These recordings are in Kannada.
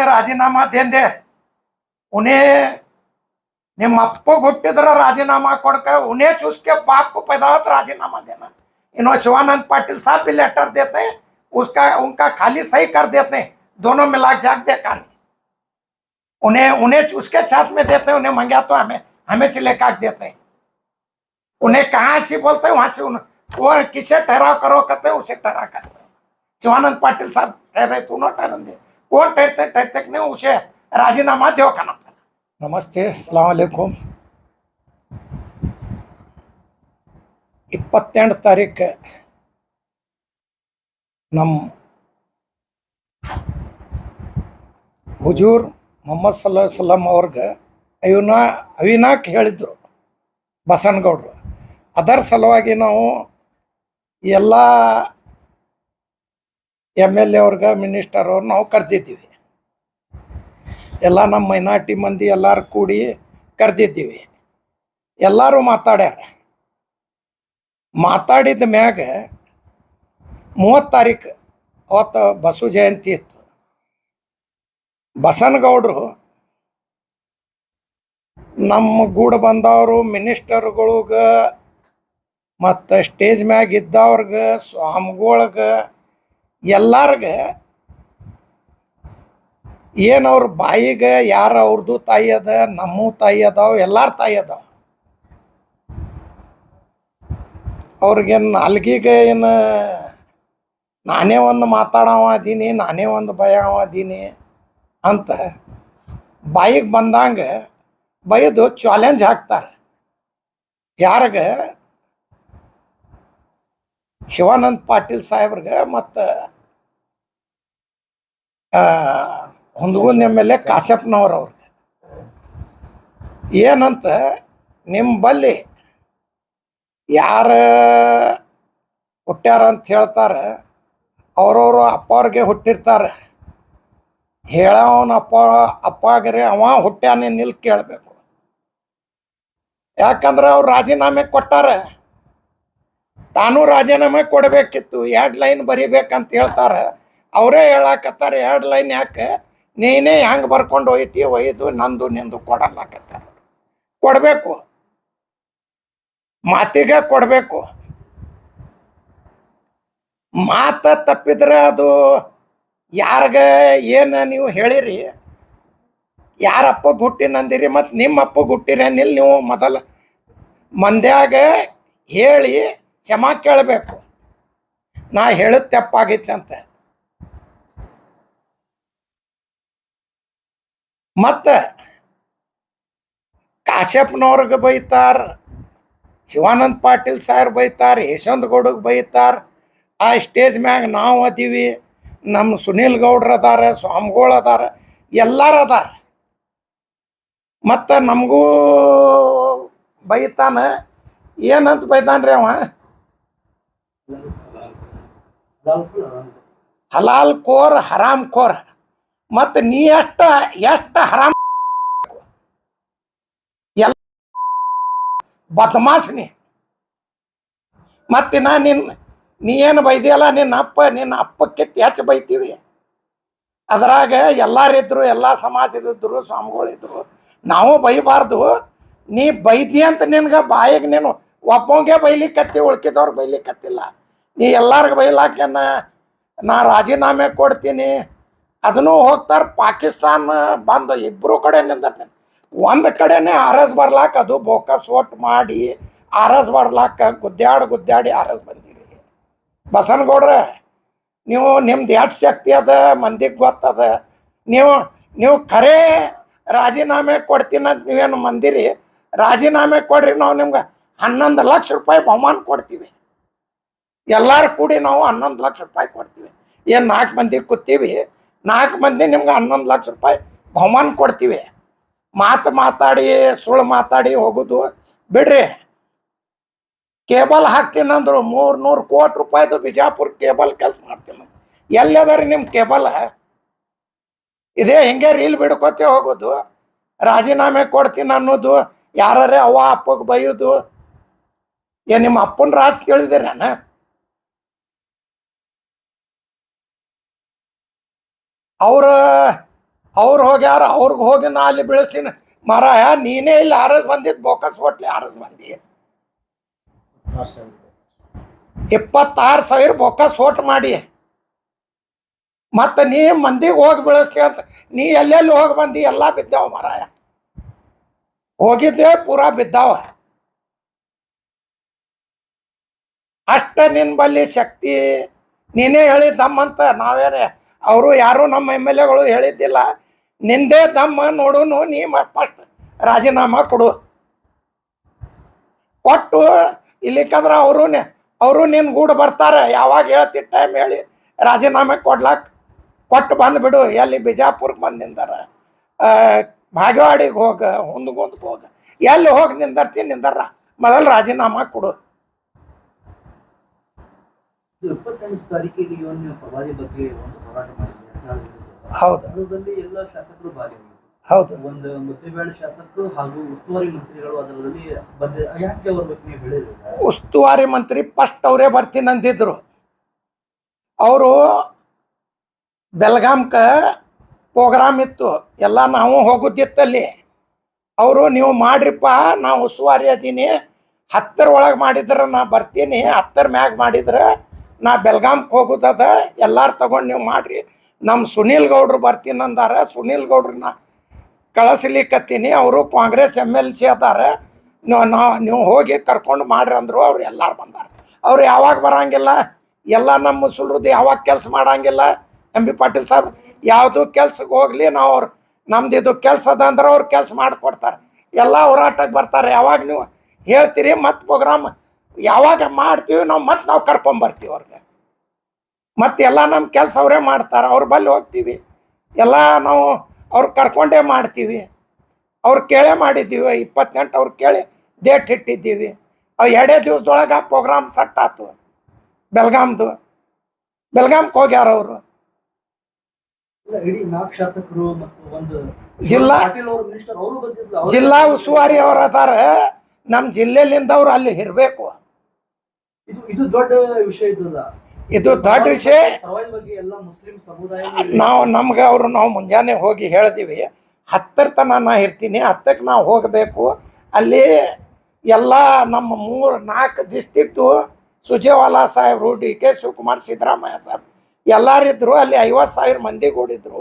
राजीनामा देन दे उन्हें निम्म अप्पग हुट्टिद्र राजीनामा कोड़क उन्हें चूस के बाप को पैदा होता राजीनामा देना। इन्हों शिवानंद पाटिल साहब भी लेटर देते हैं, उसका उनका खाली सही कर देते हैं, दोनों मिला जाग दे कहानी। उन्हें चूस के छात में देते हैं, उन्हें मंगा तो हमें चिले काट देते हैं। उन्हें कहाँ से बोलते हैं वहां से वो किसे ठहराव करो कहते हैं, उसे ठहरा करते हैं। शिवानंद पाटिल साहब ठहरे तो न ठहरन दे, कौन ठहरते नहीं, उसे राजीनामा दो करना पड़ा। नमस्ते, अस्सलाम वालेकुम। 28 ತಾರೀಕು ನಮ್ಮ ಹುಜೂರ್ ಮೊಹಮ್ಮದ್ ಸಲ್ಲಲ್ಲಾಹು ಅಲೈಹಿ ವಸಲ್ಲಂ ಅವ್ರಿಗೆ ಅವಿನಾಕ್ ಹೇಳಿದ್ರು ಬಸನಗೌಡರು. ಅದರ ಸಲುವಾಗಿ ನಾವು ಎಲ್ಲ MLA ಅವ್ರಿಗೆ, ಮಿನಿಸ್ಟರ್ ಅವ್ರು ನಾವು ಕರೆದಿದ್ದೀವಿ. ಎಲ್ಲ ನಮ್ಮ ಮೈನಾರಿಟಿ ಮಂದಿ ಎಲ್ಲರೂ ಕೂಡಿ ಕರೆದಿದ್ದೀವಿ. ಎಲ್ಲರೂ ಮಾತಾಡ್ಯಾರ. ಮಾತಾಡಿದ ಮ್ಯಾಗ 30 ತಾರೀಕು ಅವತ್ತು ಬಸವ ಜಯಂತಿ ಇತ್ತು. ಬಸನಗೌಡರು ನಮ್ಮ ಗೂಡ ಬಂದವರು ಮಿನಿಸ್ಟರ್ಗಳಿಗೆ ಮತ್ತು ಸ್ಟೇಜ್ ಮ್ಯಾಗ ಇದ್ದವ್ರಿಗೆ, ಸ್ವಾಮಿಗಳಿಗೆ, ಎಲ್ಲರಿಗೆ ಏನವ್ರ ಬಾಯಿಗೆ ಯಾರು ಅವ್ರದ್ದು ತಾಯಿ ಅದ, ನಮ್ಮ ತಾಯಿ ಅದಾವ, ಎಲ್ಲರ ತಾಯಿ ಅದಾವ. ಅವ್ರಿಗೇನು ನಾಲ್ಗಿಗೆ ಏನು ನಾನೇ ಒಂದು ಮಾತಾಡವ ಅದೀನಿ, ನಾನೇ ಒಂದು ಭಯವ ಅದೀನಿ ಅಂತ ಬಾಯಿಗೆ ಬಂದಂಗೆ ಬೈದು ಚಾಲೆಂಜ್ ಹಾಕ್ತಾರೆ. ಯಾರಿಗೆ? ಶಿವಾನಂದ ಪಾಟೀಲ್ ಸಾಹೇಬ್ರಿಗೆ ಮತ್ತು ಹುಂದಗುಂದ MLA ಕಾಶ್ಯಪ್ನವ್ರವ್ರಿಗೆ. ಏನಂತ, ನಿಮ್ಮ ಬಲ್ಲಿ ಯಾರು ಹುಟ್ಟ್ಯಾರ ಅಂತ ಹೇಳ್ತಾರೆ, ಅವ್ರವರು ಅಪ್ಪವ್ರಿಗೆ ಹುಟ್ಟಿರ್ತಾರೆ. ಹೇಳವನ ಅಪ್ಪಾಗರೆ ಅವ ಹುಟ್ಟ್ಯಾನೆ ನಿಲ್ ಕೇಳಬೇಕು. ಯಾಕಂದ್ರೆ ಅವ್ರು ರಾಜೀನಾಮೆ ಕೊಟ್ಟಾರೆ, ತಾನೂ ರಾಜೀನಾಮೆ ಕೊಡಬೇಕಿತ್ತು. 2 ಲೈನ್ ಬರಿಬೇಕಂತ ಹೇಳ್ತಾರೆ. ಅವರೇ ಹೇಳಾಕತ್ತಾರೆ 2 ಲೈನ್ ಯಾಕೆ, ನೀನೇ ಹೆಂಗೆ ಬರ್ಕೊಂಡು ಒಯ್ದು ನಂದು ನಿಂದು ಕೊಡಲಾಕತ್ತಾರೆ. ಕೊಡಬೇಕು, ಮಾತಿಗೆ ಕೊಡಬೇಕು. ಮಾತ ತಪ್ಪಿದ್ರೆ ಅದು ಯಾರಿಗೆ ಏನು ನೀವು ಹೇಳಿರಿ, ಯಾರ ಅಪ್ಪಗೆ ಹುಟ್ಟಿನಂದಿರಿ ಮತ್ತು ನಿಮ್ಮ ಅಪ್ಪಗೆ ಹುಟ್ಟಿರೇನಿಲ್ಲ, ನೀವು ಮೊದಲು ಮಂದ್ಯಾಗ ಹೇಳಿ ಕ್ಷಮಾ ಕೇಳಬೇಕು. ನಾ ಹೇಳಿದ ತಪ್ಪಾಗಿತ್ತು ಅಂತ. ಮತ್ತು ಕಾಶ್ಯಪ್ನವ್ರಿಗೆ ಬೈತಾರೆ, ಶಿವಾನಂದ ಪಾಟೀಲ್ ಸಾಹೇಬ್ ಬೈತಾರೆ, ಯಶವಂತ ಗೌಡಗೆ ಬೈತಾರೆ. ಆ ಸ್ಟೇಜ್ ಮ್ಯಾಗ ನಾವು ಅದೀವಿ, ನಮ್ಮ ಸುನೀಲ್ ಗೌಡ್ರು ಅದಾರ, ಸ್ವಾಮಿಗಳು ಅದಾರ, ಎಲ್ಲರೂ ಅದಾರ. ಮತ್ತು ನಮಗೂ ಬೈತಾನೆ. ಏನಂತ ಬೈತಾನ್ರಿ ಅವ? ಹಲಾಲ್ ಕೋರ್, ಹರಾಮ್ ಕೋರ್. ಮತ್ತು ನೀ ಎಷ್ಟು ಹರಾಮ್ ಎಲ್ಲ ಬದಮಾಸ್ನಿ. ಮತ್ತು ನೀ ಏನು ಬೈದಿಯಲ್ಲ, ನಿನ್ನ ಅಪ್ಪಕ್ಕಿತ್ತು ಹೆಚ್ಚು ಬೈತೀವಿ. ಅದ್ರಾಗ ಎಲ್ಲರಿದ್ರು, ಎಲ್ಲ ಸಮಾಜದಿದ್ರು, ಸ್ವಾಮಿಗಳಿದ್ರು. ನಾವು ಬೈಬಾರ್ದು. ನೀ ಬೈದಿ ಅಂತ ನಿನ್ಗೆ ಬಾಯಿಗೆ ನೀನು ಒಬ್ಬಂಗೆ ಬೈಲಿಕ್ಕತ್ತಿ, ಉಳ್ಕಿದವ್ರಿಗೆ ಬೈಲಿಕ್ಕತ್ತಿಲ್ಲ. ನೀ ಎಲ್ಲರಿಗೂ ಬೈಲಾಕೇನ ನಾ ರಾಜೀನಾಮೆ ಕೊಡ್ತೀನಿ. ಅದನ್ನು ಹೋಗ್ತಾರೆ ಪಾಕಿಸ್ತಾನ ಬಂದು ಇಬ್ಬರು ಕಡೆ ನಿಂದ ಒಂದು ಕಡೆನೇ ಆರಸ್ ಬರ್ಲಾಕ, ಅದು ಬೋಕಸ್ ಒಟ್ಟು ಮಾಡಿ ಆರಸ್ ಬರ್ಲಾಕ ಗುದ್ದಾಡಿ ಆರಸ್ ಬಂದಿರಿ. ಬಸನಗೌಡ್ರ, ನೀವು ನಿಮ್ದು ಎಷ್ಟು ಶಕ್ತಿ ಅದ ಮಂದಿಗೆ ಗೊತ್ತದ. ನೀವು ಖರೇ ರಾಜೀನಾಮೆ ಕೊಡ್ತೀನಂತ ನೀವೇನು ಮಂದಿರಿ, ರಾಜೀನಾಮೆ ಕೊಡ್ರಿ, ನಾವು ನಿಮ್ಗೆ 11 ಲಕ್ಷ ರೂಪಾಯಿ ಬಹುಮಾನ ಕೊಡ್ತೀವಿ. ಎಲ್ಲರೂ ಕೂಡಿ ನಾವು 11 ಲಕ್ಷ ರೂಪಾಯಿ ಕೊಡ್ತೀವಿ. ಏನು 4 ಮಂದಿ ಕೂತೀವಿ, 4 ಮಂದಿ ನಿಮ್ಗೆ 11 ಲಕ್ಷ ರೂಪಾಯಿ ಬಹುಮಾನ ಕೊಡ್ತೀವಿ. ಮಾತಾಡಿ ಸುಳ್ಳು ಮಾತಾಡಿ ಹೋಗೋದು ಬಿಡ್ರಿ. ಕೇಬಲ್ ಹಾಕ್ತೀನಂದ್ರು 300 ಕೋಟಿ ರೂಪಾಯಿದು ಬಿಜಾಪುರ ಕೇಬಲ್ ಕೆಲಸ ಮಾಡ್ತೀನಿ. ಎಲ್ಲದಾರಿ ನಿಮ್ಮ ಕೇಬಲ್? ಇದೇ ಹಿಂಗೆ ರೀಲ್ ಬಿಡ್ಕೋತೆ ಹೋಗೋದು. ರಾಜೀನಾಮೆ ಕೊಡ್ತೀನಿ ಅನ್ನೋದು, ಯಾರೇ ಅವ್ವ ಅಪ್ಪಗೆ ಬೈಯೋದು, ನಿಮ್ಮ ಅಪ್ಪನ ರಾಜ್ ತಿಳಿದಿರೇನ? ಅವ್ರು ಹೋಗ್ಯಾರ, ಅವ್ರಿಗೆ ಹೋಗಿ ನಾ ಅಲ್ಲಿ ಬೆಳೆಸ್ತೀನಿ ಮಾರಾಯ. ನೀನೇ ಇಲ್ಲಿ ಆರಸ್ ಬಂದಿದ್ದು ಬೋಕಸ್ ಹೋಟ್ಲಿ ಆರಸ್ ಬಂದಿ. 26,000 ಬೋಕಸ್ ಹೋಟ್ ಮಾಡಿ ಮತ್ತೆ ನೀ ಮಂದಿಗೆ ಹೋಗಿ ಬೆಳೆಸ್ತಿ ಅಂತ ನೀ ಎಲ್ಲೆಲ್ಲಿ ಹೋಗಿ ಬಂದಿ? ಎಲ್ಲ ಬಿದ್ದಾವ ಮಾರಾಯ, ಹೋಗಿದ್ದೆ ಪೂರಾ ಬಿದ್ದಾವ. ಅಷ್ಟ ನಿನ್ ಬಲ್ಲಿ ಶಕ್ತಿ. ನೀನೇ ಹೇಳಿದ್ದಮ್ಮಂತ, ನಾವೇನೇ ಅವರು ಯಾರು ನಮ್ಮ ಎಮ್ ಎಲ್ ಎಗಳು ಹೇಳಿದ್ದಿಲ್ಲ. ನಿಂದೇ ದಮ್ಮ ನೋಡುನು. ನೀ ಫಸ್ಟ್ ರಾಜೀನಾಮಾ ಕೊಡು. ಕೊಟ್ಟು ಇಲ್ಲಿಕ್ಕಂದ್ರೆ ಅವರು ನಿನ್ನ ಗೂಡು ಬರ್ತಾರೆ. ಯಾವಾಗ ಹೇಳ್ತಿ ಟೈಮ್ ಹೇಳಿ ರಾಜೀನಾಮೆ ಕೊಟ್ಟು ಬಂದುಬಿಡು. ಎಲ್ಲಿ ಬಿಜಾಪುರಕ್ಕೆ ಬಂದು ನಿಂದಾರ, ಭಾಗವಾಡಿಗೆ ಹೋಗ, ಹುಂದಗುಂದಕ್ಕೆ ಹೋಗ, ಎಲ್ಲಿ ಹೋಗಿ ನಿಂದಾರ ಮೊದಲು ರಾಜೀನಾಮಾ ಕೊಡು. 28 ತಾರೀಕಿಗೆ ಪ್ರವಾದಿ ಬಗ್ಗೆ ಒಂದು ಹೋರಾಟ ಮಾಡಿದ್ದಾರೆ. ಹೌದು, ಅದರಲ್ಲಿ ಎಲ್ಲ ಶಾಸಕರು ಭಾಗಿಯಾಗಿದ್ದಾರೆ. ಹೌದು. ಒಂದು ಮುದ್ದೇಬೇಳೆ ಶಾಸಕರು ಹಾಗೂ ಉಸ್ತುವಾರಿ ಮಂತ್ರಿಗಳು ಅದರಲ್ಲಿ ಯಾಕೆ ಅವ್ರ ಬಗ್ಗೆ ಹೇಳಿದ್ರು? ಉಸ್ತುವಾರಿ ಮಂತ್ರಿ ಫಸ್ಟ್ ಅವರೇ ಬರ್ತೀನಿ ಅಂದಿದ್ರು. ಅವರು ಬೆಳಗಾಂಕ ಪ್ರೋಗ್ರಾಮ್ ಇತ್ತು, ಎಲ್ಲ ನಾವು ಹೋಗುದಿತ್ತಲ್ಲಿ. ಅವರು ನೀವು ಮಾಡ್ರಿಪ್ಪ, ನಾ ಉಸ್ತುವಾರಿ ಅದೀನಿ, 10 ಒಳಗೆ ಮಾಡಿದ್ರೆ ನಾ ಬರ್ತೀನಿ, 10 ಮ್ಯಾಗ ಮಾಡಿದ್ರೆ ನಾ ಬೆಳಗಾಂಕ್ಕೆ ಹೋಗೋದದ, ಎಲ್ಲಾರು ತಗೊಂಡು ನೀವು ಮಾಡ್ರಿ. ನಮ್ಮ ಸುನೀಲ್ ಗೌಡ್ರು ಬರ್ತೀನಿ ಅಂದಾರ. ಸುನೀಲ್ ಗೌಡ್ರನ್ನ ಕಳಿಸ್ಲಿಕ್ಕತ್ತೀನಿ, ಅವರು ಕಾಂಗ್ರೆಸ್ MLC ಅದಾರ, ನೀವು ಹೋಗಿ ಕರ್ಕೊಂಡು ಮಾಡ್ರಿ ಅಂದರು. ಅವ್ರು ಎಲ್ಲಾರು ಬಂದಾರ. ಅವ್ರು ಯಾವಾಗ ಬರಂಗಿಲ್ಲ, ಎಲ್ಲ ನಮ್ಮ ಮುಸಲ್ರದ್ದು ಯಾವಾಗ ಕೆಲಸ ಮಾಡಂಗಿಲ್ಲ. MB ಪಾಟೀಲ್ ಸಾಹೇಬ್ ಯಾವುದು ಕೆಲ್ಸಕ್ಕೆ ಹೋಗ್ಲಿ, ನಾವು ನಮ್ದು ಇದು ಕೆಲಸ ಅದ ಅಂದ್ರೆ ಅವ್ರು ಕೆಲಸ ಮಾಡಿಕೊಡ್ತಾರೆ. ಎಲ್ಲ ಹೋರಾಟಕ್ಕೆ ಬರ್ತಾರೆ. ಯಾವಾಗ ನೀವು ಹೇಳ್ತೀರಿ ಮತ್ತು ಪ್ರೋಗ್ರಾಮ್ ಯಾವಾಗ ಮಾಡ್ತೀವಿ ನಾವು ಕರ್ಕೊಂಬರ್ತೀವಿ ಅವ್ರಿಗೆ. ಮತ್ತು ಎಲ್ಲ ನಮ್ಮ ಕೆಲಸ ಅವರೇ ಮಾಡ್ತಾರೆ. ಅವ್ರ ಬಲ್ಲಿ ಹೋಗ್ತೀವಿ, ಎಲ್ಲ ನಾವು ಅವ್ರು ಕರ್ಕೊಂಡೇ ಮಾಡ್ತೀವಿ. ಅವ್ರು ಕೇಳೇ ಮಾಡಿದ್ದೀವಿ. 28 ಅವ್ರು ಕೇಳಿ ಡೇಟ್ ಇಟ್ಟಿದ್ದೀವಿ. 2 ದಿವಸದೊಳಗೆ ಆ ಪ್ರೋಗ್ರಾಮ್ ಸೆಟ್ ಆಯ್ತು. ಬೆಳಗಾಂಕ್ಕೆ ಹೋಗ್ಯಾರ ಅವರು. ಇಡೀ 4 ಶಾಸಕರು ಮತ್ತು ಒಂದು ಜಿಲ್ಲಾ ಉಸ್ತುವಾರಿ ಅವರು ಅದಾರ. ನಮ್ಮ ಜಿಲ್ಲೆಲಿಂದ ಅವ್ರು ಅಲ್ಲಿ ಇರಬೇಕು. ಇದು ದೊಡ್ಡ ವಿಷಯ. ಇದು ದೊಡ್ಡ ವಿಷಯ. ನಮ್ಗೆ ನಾವು ಮುಂಜಾನೆ ಹೋಗಿ ಹೇಳಿದೀವಿ, 10 ತನಕ ನಾ ಇರ್ತೀನಿ, 10ಕ್ಕೆ ನಾವು ಹೋಗಬೇಕು. ಅಲ್ಲಿ ಎಲ್ಲ ನಮ್ಮ 3-4 ಡಿಸ್ಟಿಕ್ಟು ಸುಜೇವಾಲಾ ಸಾಹೇಬ್ರು, DK ಶಿವಕುಮಾರ್, ಸಿದ್ದರಾಮಯ್ಯ ಸಾಹೇಬ್ ಎಲ್ಲರಿದ್ರು. ಅಲ್ಲಿ 50,000 ಮಂದಿ ಕೂಡಿದ್ರು.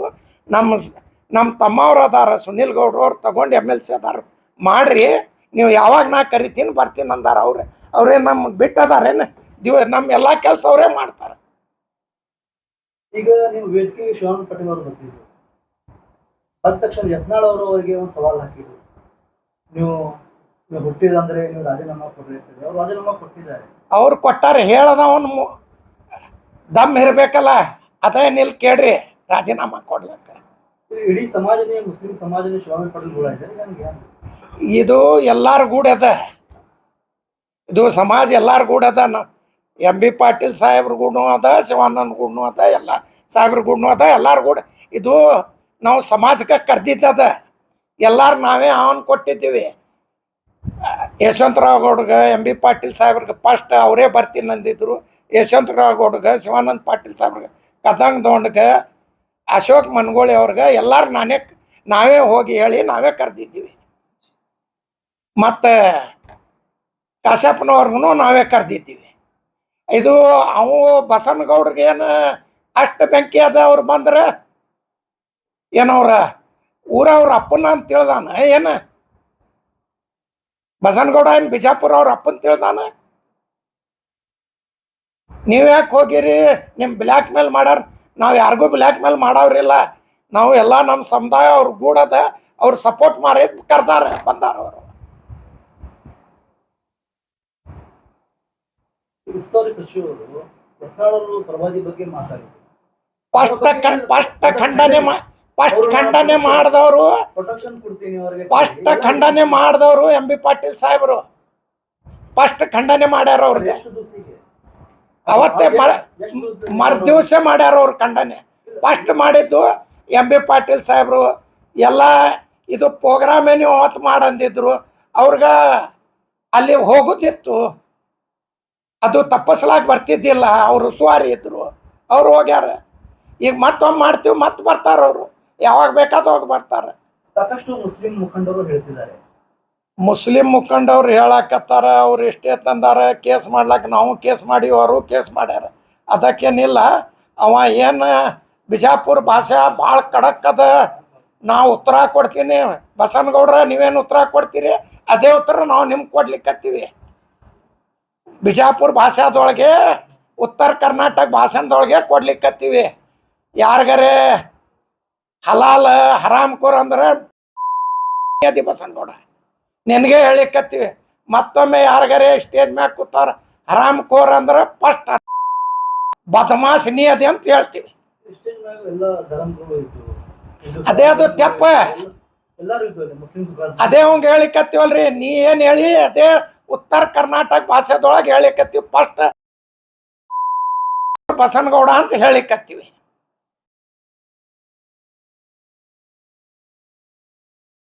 ನಮ್ಮ ತಮ್ಮವ್ರು ಅದಾರ, ಸುನೀಲ್ ಗೌಡ್ರು, ಅವ್ರು ತಗೊಂಡು MLC ಅದಾರ. ಮಾಡ್ರಿ, ನೀವು ಯಾವಾಗ ನಾ ಕರಿತೀನಿ ಬರ್ತೀನಿ ಅಂದಾರ. ಅವ್ರೇ ನಮ್ಗೆ ಬಿಟ್ಟದಾರೇನು? ನಮ್ಮ ಎಲ್ಲ ಕೆಲಸ ಅವರೇ ಮಾಡ್ತಾರೆ. ಈಗ ನೀವು ವೇದಿಕೆಗೆ ಶಿವಾನಂದ ಪಾಟೀಲ್ ಅವರು ಬರ್ತಿದ್ರು, ಬಂದ ತಕ್ಷಣ ಯತ್ನಾಳ್ ಅವರು ಅವರಿಗೆ ಒಂದು ಸವಾಲು ಹಾಕಿದ್ರು, ನೀವು ಹುಟ್ಟಿದಂದ್ರೆ ನೀವು ರಾಜೀನಾಮಾ ಕೊಡ್ರಿ ಅಂತ. ಅವ್ರು ರಾಜೀನಾಮಾ ಕೊಟ್ಟಿದ್ದಾರೆ. ಅವ್ರು ಕೊಟ್ಟಾರೆ. ಹೇಳದವನು ದಮ್ ಇರಬೇಕಲ್ಲ, ಅದೇ ನಿಲ್ ಕೇಳ್ರಿ ರಾಜೀನಾಮಾ ಕೊಡ್ಲಕ್ಕ. ಇಡೀ ಸಮಾಜನೇ, ಮುಸ್ಲಿಂ ಸಮಾಜನೇ ಶಿವಾನಂದ ಪಾಟೀಲ್ ಕೂಡ ಇದೆ. ಇದು ಎಲ್ಲಾರು ಗೂಡ ಅದ. ಇದು ಸಮಾಜ ಎಲ್ಲಾರು ಗೂಡ ಅದ. MB ಪಾಟೀಲ್ ಸಾಹೇಬ್ರ ಗೂಡ್ನು ಅದ, ಶಿವಾನಂದ ಗೂಡ್ನು ಅದ, ಎಲ್ಲ ಸಾಹೇಬ್ರ ಗೂಡ್ನು ಅದ, ಎಲ್ಲಾರು ಗೂಡ. ಇದು ನಾವು ಸಮಾಜಕ್ಕೆ ಕರೆದಿದ್ದದ. ಎಲ್ಲಾರು ನಾವೇ ಆಹ್ವಾನ ಕೊಟ್ಟಿದ್ದೀವಿ. ಯಶವಂತರಾವ್ ಗೌಡ್ಗೆ, MB ಪಾಟೀಲ್ ಸಾಹೇಬ್ರಿಗೆ ಫಸ್ಟ್ ಅವರೇ ಬರ್ತೀನಿ ಅಂದಿದ್ರು. ಯಶವಂತರಾವ್ ಗೌಡ್ಗೆ, ಶಿವಾನಂದ ಪಾಟೀಲ್ ಸಾಹೇಬ್ರಿಗೆ, ಕದಂಗ್ ದೊಂಡ್ಗೆ, ಅಶೋಕ್ ಮನ್ಗೋಳಿ ಅವ್ರಿಗೆ ಎಲ್ಲಾರು ನಾವೇ ಹೋಗಿ ಹೇಳಿ ನಾವೇ ಕರೆದಿದ್ದೀವಿ. ಮತ್ತು ಕಾಶ್ಯಪ್ಪನವ್ರಿಗೂ ನಾವೇ ಕರೆದಿದ್ದೀವಿ. ಇದು ಅವು ಬಸವನಗೌಡ್ರಿಗೆ ಏನು ಅಷ್ಟು ಬೆಂಕಿ ಅದ. ಅವ್ರು ಬಂದ್ರೆ ಏನವ್ರ ಊರವ್ರ ಅಪ್ಪನ ಅಂತ ತಿಳ್ದಾನ ಏನು? ಬಸವನಗೌಡ ಏನು ಬಿಜಾಪುರ ಅವ್ರ ಅಪ್ಪನ ತಿಳ್ದಾನ? ನೀವು ಯಾಕೆ ಹೋಗಿರಿ? ನಿಮ್ಮ ಬ್ಲ್ಯಾಕ್ ಮೇಲ್ ಮಾಡ್ಯಾರ. ನಾವು ಯಾರಿಗೂ ಬ್ಲ್ಯಾಕ್ ಮೇಲ್ ಮಾಡವ್ರಿಲ್ಲ. ನಾವು ಎಲ್ಲ ನಮ್ಮ ಸಮುದಾಯ ಅವ್ರ ಗೂಡದ, ಅವ್ರು ಸಪೋರ್ಟ್ ಮಾಡಿ ಕರ್ದಾರೆ, ಬಂದಾರ ಅವರು. ಉಸ್ತುವಾರಿ ಸಚಿವರು ಯತ್ನಾಳರು ಪ್ರವಾದಿ ಬಗ್ಗೆ ಮಾತಾಡಿದ್ರು. ಖಂಡನೆ ಮಾಡಿದವರು, ಪ್ರೊಟೆಕ್ಷನ್ ಕೊಡ್ತೀನಿ ಅವರಿಗೆ. ಖಂಡನೆ ಮಾಡಿದವರು MB ಪಾಟೀಲ್ ಸಾಹೇಬರು ಫಸ್ಟ್ ಖಂಡನೆ ಮಾಡ್ಯಾರ ಅವ್ರಿಗೆ. ಅವತ್ತೇ ಮರುದಿವಸ ಮಾಡ್ಯಾರ ಅವ್ರು ಖಂಡನೆ. ಫಸ್ಟ್ ಮಾಡಿದ್ದು MB ಪಾಟೀಲ್ ಸಾಹೇಬರು. ಎಲ್ಲ ಇದು ಪ್ರೋಗ್ರಾಮೇ ನೀವು ಅವತ್ತು ಮಾಡಂದಿದ್ರು. ಅವ್ರಿಗೆ ಅಲ್ಲಿ ಹೋಗೋದಿತ್ತು. ಅದು ತಪ್ಪಿಸ್ಲಾಕ ಬರ್ತಿದ್ದಿಲ್ಲ. ಅವರು ಸುವಾರಿ ಇದ್ರು, ಅವ್ರು ಹೋಗ್ಯಾರ. ಈಗ ಮತ್ತೊಮ್ಮೆ ಮಾಡ್ತೀವಿ, ಮತ್ತೆ ಬರ್ತಾರ ಅವರು, ಯಾವಾಗ ಬೇಕಾದಾಗ ಬರ್ತಾರೆ. ಸಾಕಷ್ಟು ಮುಸ್ಲಿಂ ಮುಖಂಡರು ಹೇಳ್ತಿದ್ದಾರೆ. ಮುಸ್ಲಿಂ ಮುಖಂಡವ್ರು ಹೇಳಕತ್ತಾರ, ಅವ್ರು ಎಷ್ಟೇ ತಂದಾರ, ಕೇಸ್ ಮಾಡ್ಲಾಕ ನಾವು ಕೇಸ್ ಮಾಡೀವಿ, ಅವರು ಕೇಸ್ ಮಾಡ್ಯಾರ. ಅದಕ್ಕೇನಿಲ್ಲ. ಅವ ಏನು ಬಿಜಾಪುರ ಭಾಷೆ ಭಾಳ ಖಡಕ್ ಅದ, ನಾವು ಉತ್ತರ ಕೊಡ್ತೀನಿ, ಬಸನಗೌಡ್ರ ನೀವೇನು ಉತ್ತರ ಕೊಡ್ತೀರಿ ಅದೇ ಉತ್ತರ ನಾವು ನಿಮ್ಗೆ ಕೊಡ್ಲಿಕ್ಕತ್ತೀವಿ. ಬಿಜಾಪುರ ಭಾಷಾದೊಳಗೆ ಉತ್ತರ ಕರ್ನಾಟಕ ಭಾಷಣದೊಳಗೆ ಕೊಡ್ಲಿಕ್ಕತ್ತೀವಿ. ಯಾರಿಗಾರೆ ಹಲಾಲ್ ಹರಾಮ್ಕೋರ್ ಅಂದ್ರೆ ಅದಿ ಬಸನಗೌಡ ನಿನಗೆ ಹೇಳಿಕತ್ತೀವಿ. ಮತ್ತೊಮ್ಮೆ ಯಾರಿಗಾರೆ ಸ್ಟೇಜ್ ಮ್ಯಾಗ ಕೂತಾರ ಹರಾಮ್ಕೋರ್ ಅಂದ್ರೆ ಫಸ್ಟ್ ಬದಮಾಸ್ ನೀ ಅದೇ ಅಂತ ಹೇಳ್ತೀವಿ. ಕ್ರಿಶ್ಚಿಯನ್ ಮ್ಯಾಗ ಎಲ್ಲ ಧರ್ಮಗಳು ಇದ್ದು, ಅದೇ ಅದು ತೆಪ್ಪ. ಎಲ್ಲರೂ ಇದ್ದು ಮುಸ್ಲಿಂ ಅದೇ ಅವಂಗೆ ಹೇಳಿಕತ್ತೀವಲ್ರಿ, ನೀ ಏನು ಹೇಳಿ ಅದೇ ಉತ್ತರ ಕರ್ನಾಟಕ ಭಾಷೆದೊಳಗೆ ಹೇಳಿಕತ್ತೀವಿ. ಫಸ್ಟ್ ಬಸನಗೌಡ ಅಂತ ಹೇಳಿಕತ್ತೀವಿ.